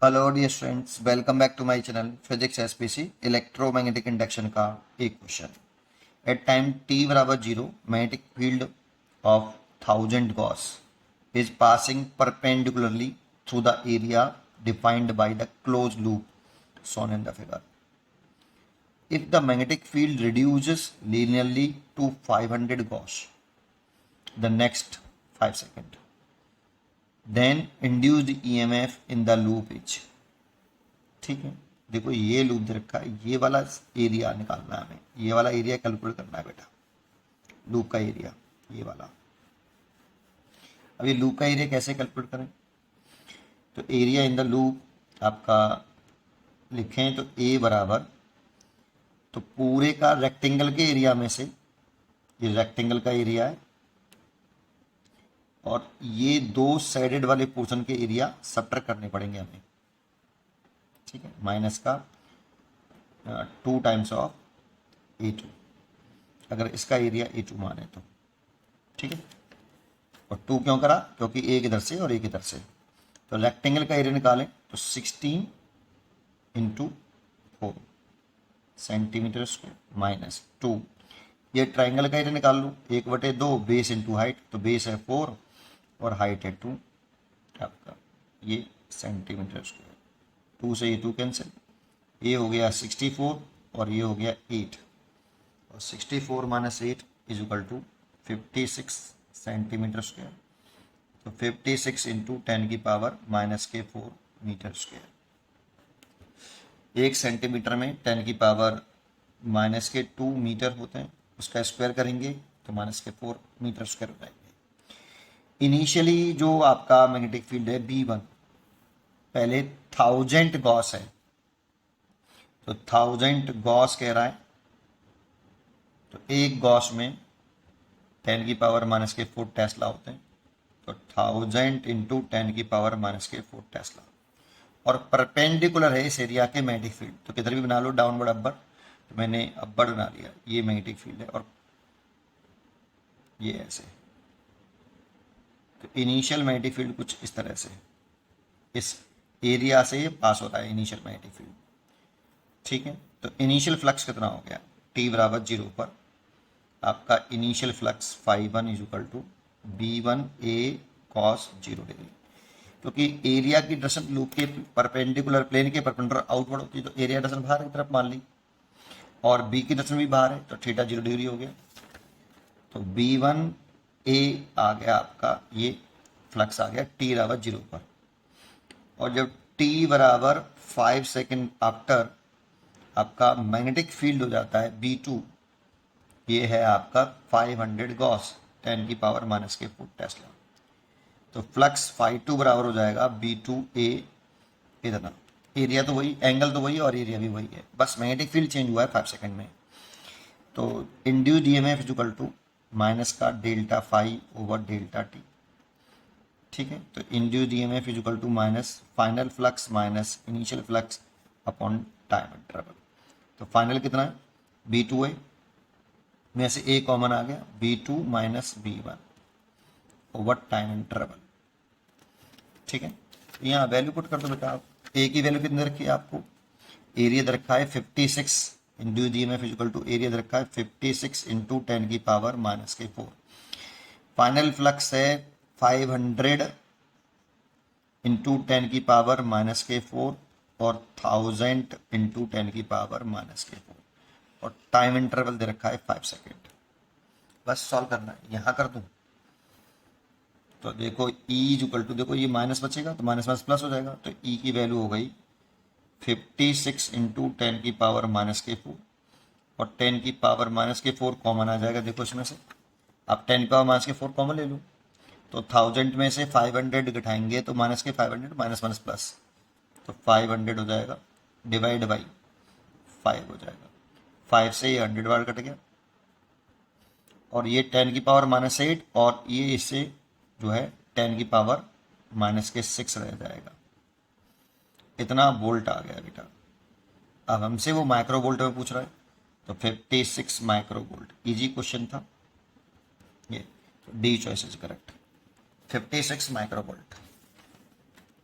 Hello dear students, welcome back to my channel physics SPC. Electromagnetic induction का एक question. At time T बराबर 0 magnetic field of 1000 gauss is passing perpendicularly through the area defined by the close loop shown in the figure. If the magnetic field reduces linearly to 500 gauss the next 5 seconds, then induced EMF in the loop is। ठीक है, देखो ये loop दे रखा है, ये वाला area निकालना है हमें, ये वाला एरिया कैलकुलेट करना है बेटा, लूप का एरिया ये वाला। अब ये लूप का एरिया कैसे कैलकुलेट करें? तो एरिया इन द लूप आपका लिखें तो ए बराबर, तो पूरे का रेक्टेंगल के एरिया में से, ये रेक्टेंगल का एरिया है और ये दो साइडेड वाले पोर्शन के एरिया सब्ट्रैक्ट करने पड़ेंगे हमें। ठीक है, माइनस का 2 टाइम्स ऑफ A2, अगर इसका एरिया A2 माने तो। ठीक है, और 2 क्यों करा? क्योंकि एक इधर से और एक इधर से। तो रेक्टेंगल का एरिया निकालें तो 16 इंटू 4 सेंटीमीटर स्क्वायर माइनस 2। ये ट्राइंगल का एरिया निकाल लूँ, 1/2 बेस इंटू हाइट, तो बेस है 4 और हाइट है 2 आपका, ये सेंटीमीटर स्क्वायर। 2 से ये 2 कैंसिल, ये हो गया 64 और ये हो गया 8, और 64 minus 8 is equal to 56 centimetre square. तो 56 इंटू 10 की पावर -4 मीटर स्क्वायर। 1 सेंटीमीटर में 10 की पावर -2 मीटर होते हैं, उसका स्क्वायर करेंगे तो -4 मीटर स्क्वायर हो जाएंगे। इनिशियली जो आपका मैग्नेटिक फील्ड है B1 पहले 1000 गॉस है, तो 1000 गॉस कह रहा है, तो एक गॉस में 10 की पावर -4 टेस्ला होते हैं, तो 1000 इंटू 10 की पावर -4 टेस्ला। और परपेंडिकुलर है इस एरिया के मैग्नेटिक फील्ड, तो किधर भी बना लो डाउनवर्ड अपर, तो मैंने अपर बना लिया, ये मैग्नेटिक फील्ड है और ये ऐसे। तो इनिशियल मैग्नेटिक फील्ड कुछ इस तरह से इस एरिया से पास होता है इनिशियल मैग्नेटिक फील्ड। ठीक है, तो इनिशियल फ्लक्स कितना हो गया? t बराबर 0 पर आपका initial flux φ1 is equal to B1 A cos 0 degree, क्योंकि एरिया की डायरेक्शन लूप के परपेंडिकुलर प्लेन के परपेंडिकुलर आउटवर्ड होती है, तो एरिया डायरेक्शन बाहर की तरफ मान ली, और B की डायरेक्शन भी बाहर है, तो थीटा 0 डिग्री हो गया। तो B1 A आ गया आपका, ये फ्लक्स आ गया t बराबर 0 पर, और जब t बराबर 5 सेकेंड आफ्टर आपका मैग्नेटिक फील्ड हो जाता है B2, ये है आपका 500 गॉस 10 की पावर -4 टेस्ला। तो फ्लक्स φ2 बराबर हो जाएगा B2A, इतना एरिया तो वही, एंगल तो वही और एरिया भी वही है, बस मैग्नेटिक फील्ड चेंज हुआ है 5 सेकेंड में। तो induced EMF is equal to minus का delta phi over delta t. ठीक है, तो induced EMF is equal to minus final flux minus initial flux upon time interval. तो फाइनल कितना है? B2 है, में से A कॉमन आ गया, B2 minus B1 over time interval. ठीक है, यहाँ वैल्यू पुट कर दो बेटा आप। A की वैल्यू कितनी रखी है आपको? एरिया दे रखा है 56, induced EMF is equal to area दे रखा है 56 इंटू 10 की पावर -4। फाइनल फ्लक्स है 500 इंटू 10 की पावर -4 और 1000 इंटू 10 की पावर -4, और टाइम इंटरवल दे रखा है 5 सेकेंड। बस सॉल्व करना है, यहाँ कर दूँ तो देखो E इज इक्वल टू, देखो ये माइनस बचेगा तो माइनस माइनस प्लस हो जाएगा, तो E की वैल्यू हो गई 56 इंटू 10 की पावर -4, और 10 की पावर -4 कॉमन आ जाएगा। देखो इसमें से आप 10 की पावर -4 कॉमन ले लो, तो 1000 में से 500 घटाएंगे तो माइनस के 500 माइनस माइनस प्लस, तो 500 हो जाएगा, डिवाइड बाई 5 हो जाएगा। 5 से ये 100 बार कट गया, और ये 10 की पावर -8, और ये इससे जो है 10 की पावर -6 रह जाएगा। इतना वोल्ट आ गया बेटा। अब हमसे वो माइक्रो वोल्ट में पूछ रहा है, तो 56 माइक्रो वोल्ट, ईजी क्वेश्चन था ये, तो D choice is correct, 56 micro volt.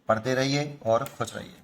पढ़ते रहिए और खुश रहिए।